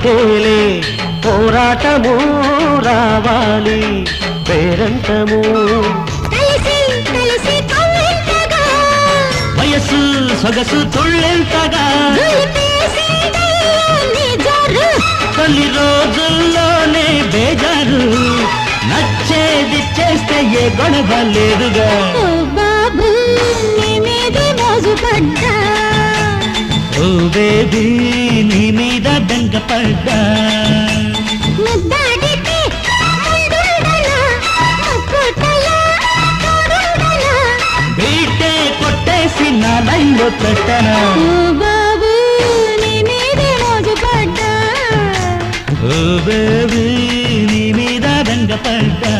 అందుకేలే పోరాటము రావాలి పేరంటము వయసు సొగసు తుళ్ళెంతగా తొలి రోజుల్లోనే బేజారు నచ్చేది చేస్తే ఏ గొడవ లేదుగా బాబు ఓ బేబీ నీ మీద బెంగపడ్డా బీటే కొట్టేసి నా లైన్లో పెట్టనా బాబు నీ మీదే మోజు పడ్డా ఓ బేబీ నీ మీద బెంగపడ్డా